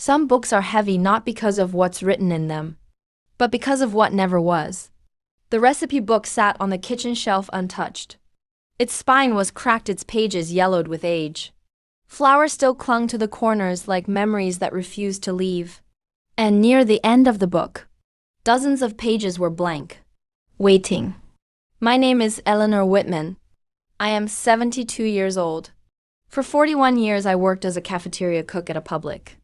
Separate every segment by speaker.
Speaker 1: Some books are heavy not because of what's written in them, but because of what never was. The recipe book sat on the kitchen shelf untouched. Its spine was cracked, its pages yellowed with age. Flour still clung to the corners like memories that refused to leave. And near the end of the book, dozens of pages were blank, waiting. My name is Eleanor Whitman. I am 72 years old. For 41 years I worked as a cafeteria cook at a public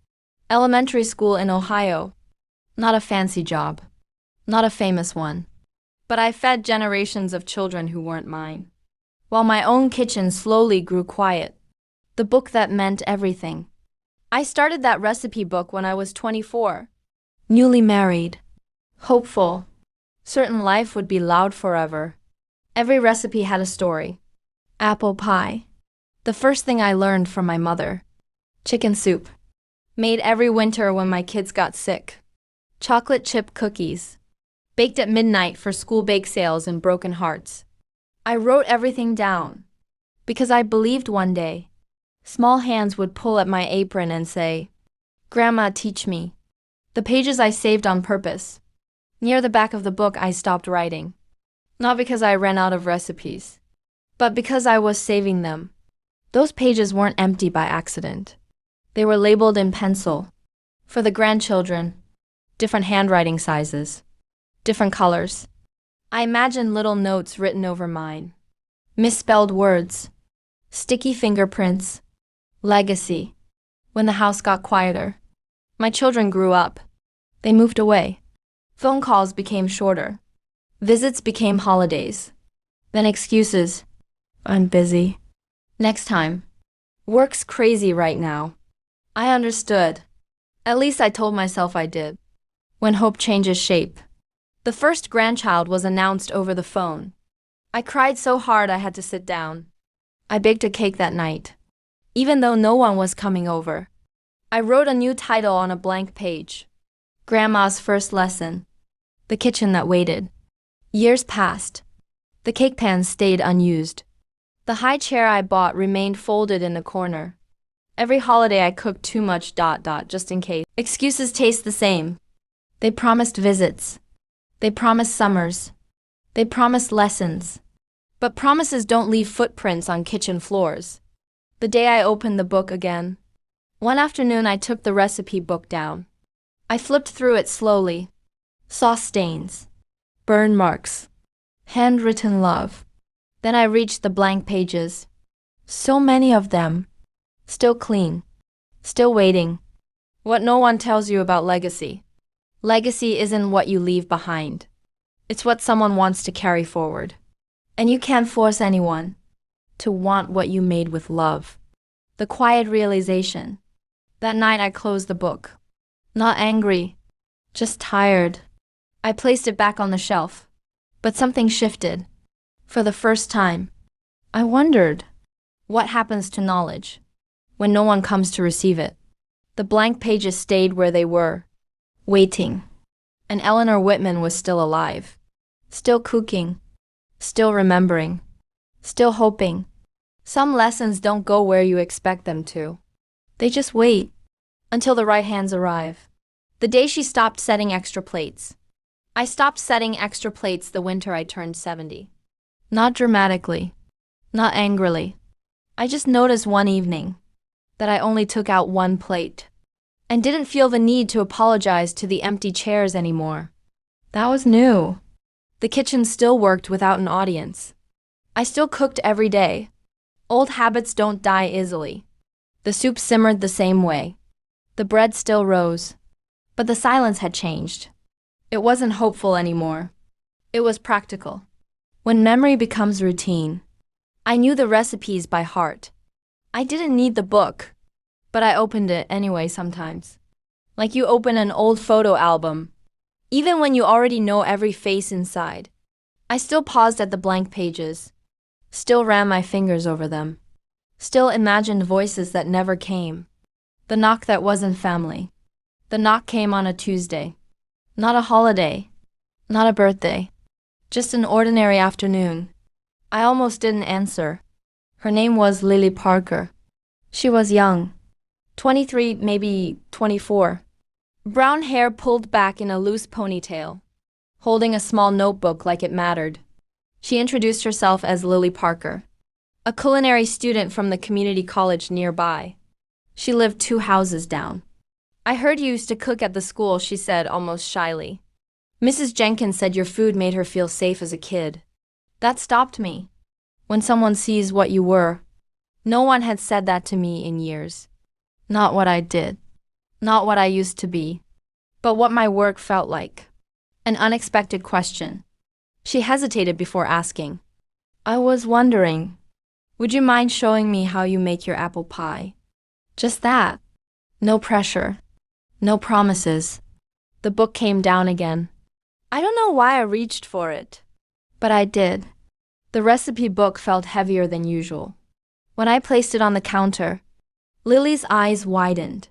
Speaker 1: elementary school in Ohio. Not a fancy job, not a famous one, but I fed generations of children who weren't mine. While my own kitchen slowly grew quiet, the book that meant everything. I started that recipe book when I was 24, newly married, hopeful, certain life would be loud forever. Every recipe had a story. Apple pie, the first thing I learned from my mother. Chicken soup, made every winter when my kids got sick. Chocolate chip cookies, baked at midnight for school bake sales and broken hearts. I wrote everything down because I believed one day small hands would pull at my apron and say, "Grandma, teach me." The pages I saved on purpose. Near the back of the book I stopped writing. Not because I ran out of recipes, but because I was saving them. Those pages weren't empty by accident. They were labeled in pencil. For the grandchildren, different handwriting sizes, different colors. I imagined little notes written over mine. Misspelled words, sticky fingerprints, legacy. When the house got quieter, my children grew up. They moved away. Phone calls became shorter. Visits became holidays. Then excuses. I'm busy. Next time. Work's crazy right now. I understood. At least I told myself I did. When hope changes shape. The first grandchild was announced over the phone. I cried so hard I had to sit down. I baked a cake that night, even though no one was coming over. I wrote a new title on a blank page. Grandma's First Lesson. The Kitchen That Waited. Years passed. The cake pan stayed unused. The high chair I bought remained folded in the corner. Every holiday I cooked too much ... just in case. Excuses taste the same. They promised visits. They promised summers. They promised lessons. But promises don't leave footprints on kitchen floors. The day I opened the book again. One afternoon I took the recipe book down. I flipped through it slowly. Sauce stains. Burn marks. Handwritten love. Then I reached the blank pages. So many of them. Still clean. Still waiting. What no one tells you about legacy. Legacy isn't what you leave behind. It's what someone wants to carry forward. And you can't force anyone to want what you made with love. The quiet realization. That night I closed the book. Not angry, just tired. I placed it back on the shelf. But something shifted. For the first time, I wondered, what happens to knowledge when no one comes to receive it? The blank pages stayed where they were, waiting. And Eleanor Whitman was still alive, still cooking, still remembering, still hoping. Some lessons don't go where you expect them to. They just wait until the right hands arrive. The day she stopped setting extra plates. I stopped setting extra plates the winter I turned 70. Not dramatically, not angrily. I just noticed one evening that I only took out one plate and didn't feel the need to apologize to the empty chairs anymore. That was new. The kitchen still worked without an audience. I still cooked every day. Old habits don't die easily. The soup simmered the same way. The bread still rose. But the silence had changed. It wasn't hopeful anymore. It was practical. When memory becomes routine, I knew the recipes by heart. I didn't need the book, but I opened it anyway sometimes. Like you open an old photo album. Even when you already know every face inside. I still paused at the blank pages. Still ran my fingers over them. Still imagined voices that never came. The knock that wasn't family. The knock came on a Tuesday. Not a holiday. Not a birthday. Just an ordinary afternoon. I almost didn't answer. Her name was Lily Parker. She was young. 23, maybe 24. Brown hair pulled back in a loose ponytail, holding a small notebook like it mattered. She introduced herself as Lily Parker, a culinary student from the community college nearby. She lived 2 houses down. I heard you used to cook at the school, she said almost shyly. Mrs. Jenkins said your food made her feel safe as a kid. That stopped me. When someone sees what you were, no one had said that to me in years. Not what I did. Not what I used to be. But what my work felt like. An unexpected question. She hesitated before asking. I was wondering, would you mind showing me how you make your apple pie? Just that. No pressure. No promises. The book came down again. I don't know why I reached for it, but I did. The recipe book felt heavier than usual. When I placed it on the counter, Lily's eyes widened.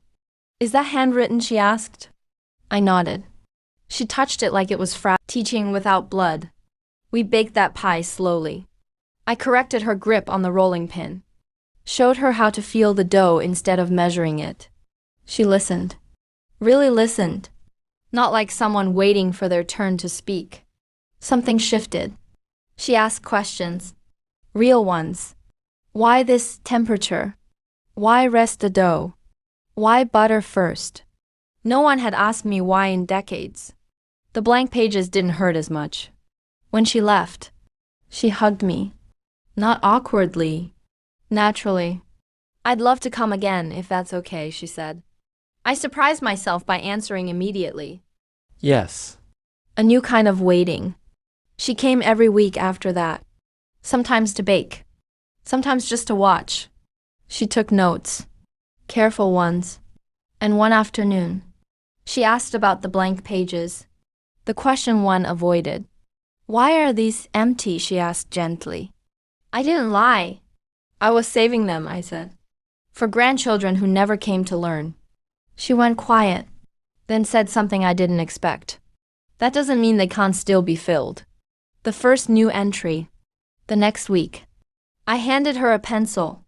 Speaker 1: Is that handwritten? She asked. I nodded. She touched it like it was teaching without blood. We baked that pie slowly. I corrected her grip on the rolling pin, showed her how to feel the dough instead of measuring it. She listened. Really listened. Not like someone waiting for their turn to speak. Something shifted. She asked questions. Real ones. Why this temperature? Why rest the dough? Why butter first? No one had asked me why in decades. The blank pages didn't hurt as much. When she left, she hugged me. Not awkwardly. Naturally. I'd love to come again if that's okay, she said. I surprised myself by answering immediately.
Speaker 2: Yes.
Speaker 1: A new kind of waiting. She came every week after that. Sometimes to bake. Sometimes just to watch. She took notes. Careful ones. And one afternoon, she asked about the blank pages. The question one avoided. Why are these empty? She asked gently. I didn't lie. I was saving them, I said. For grandchildren who never came to learn. She went quiet, then said something I didn't expect. That doesn't mean they can't still be filled. The first new entry. The next week. I handed her a pencil.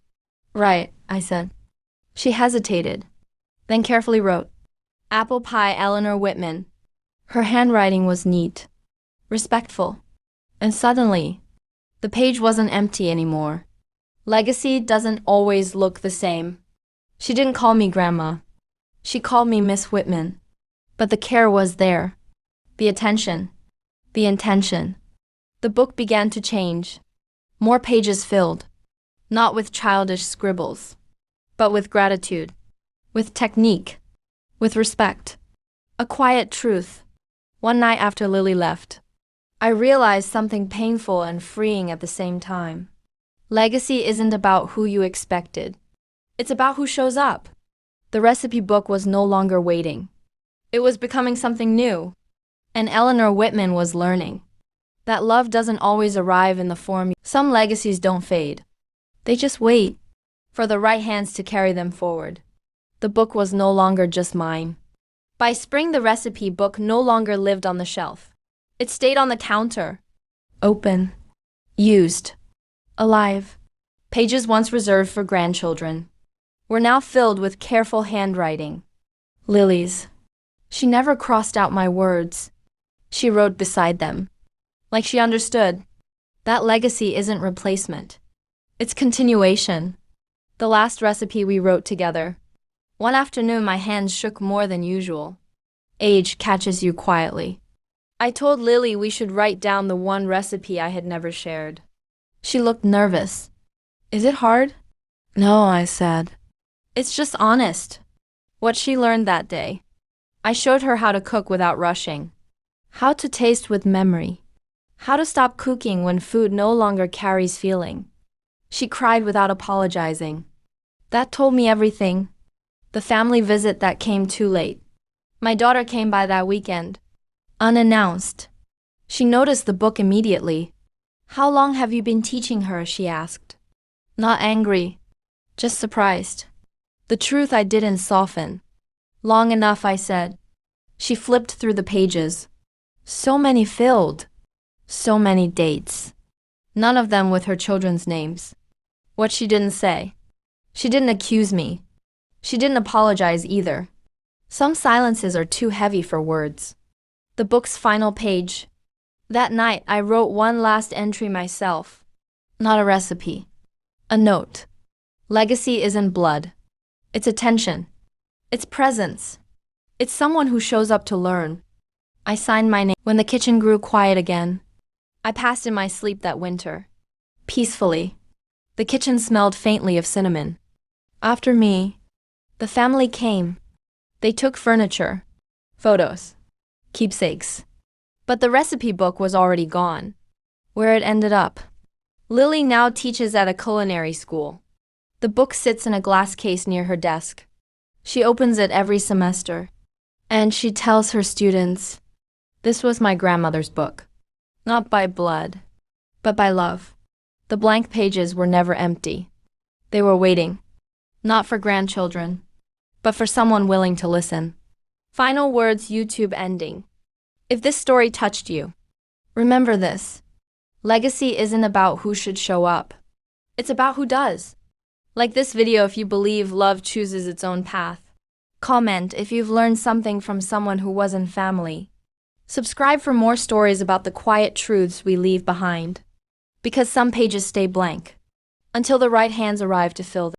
Speaker 1: Right, I said. She hesitated, then carefully wrote, Apple pie, Eleanor Whitman. Her handwriting was neat, respectful, and suddenly, the page wasn't empty anymore. Legacy doesn't always look the same. She didn't call me Grandma. She called me Miss Whitman. But the care was there. The attention. The intention. The book began to change. More pages filled. Not with childish scribbles, but with gratitude. With technique. With respect. A quiet truth. One night after Lily left, I realized something painful and freeing at the same time. Legacy isn't about who you expected. It's about who shows up. The recipe book was no longer waiting. It was becoming something new. And Eleanor Whitman was learning that love doesn't always arrive in the form. Some legacies don't fade. They just wait for the right hands to carry them forward. The book was no longer just mine. By spring, the recipe book no longer lived on the shelf. It stayed on the counter. Open. Used. Alive. Pages once reserved for grandchildren were now filled with careful handwriting. Lily's. She never crossed out my words. She wrote beside them. Like she understood. That legacy isn't replacement. It's continuation. The last recipe we wrote together. One afternoon my hands shook more than usual. Age catches you quietly. I told Lily we should write down the one recipe I had never shared. She looked nervous. Is it hard? No, I said. It's just honest. What she learned that day. I showed her how to cook without rushing. How to taste with memory. How to stop cooking when food no longer carries feeling. She cried without apologizing. That told me everything. The family visit that came too late. My daughter came by that weekend. Unannounced. She noticed the book immediately. How long have you been teaching her? She asked. Not angry. Just surprised. The truth I didn't soften. Long enough, I said. She flipped through the pages. So many filled. So many dates. None of them with her children's names. What she didn't say. She didn't accuse me. She didn't apologize either. Some silences are too heavy for words. The book's final page. That night, I wrote one last entry myself. Not a recipe. A note. Legacy isn't blood. It's attention. It's presence. It's someone who shows up to learn. I signed my name. When the kitchen grew quiet again, I passed in my sleep that winter. Peacefully. The kitchen smelled faintly of cinnamon. After me, the family came. They took furniture, photos, keepsakes. But the recipe book was already gone. Where it ended up. Lily now teaches at a culinary school. The book sits in a glass case near her desk. She opens it every semester. And she tells her students, "This was my grandmother's book. Not by blood, but by love." The blank pages were never empty. They were waiting. Not for grandchildren, but for someone willing to listen. Final words. YouTube ending. If this story touched you, remember this. Legacy isn't about who should show up. It's about who does. Like this video if you believe love chooses its own path. Comment if you've learned something from someone who wasn't family. Subscribe for more stories about the quiet truths we leave behind. Because some pages stay blank until the right hands arrive to fill them.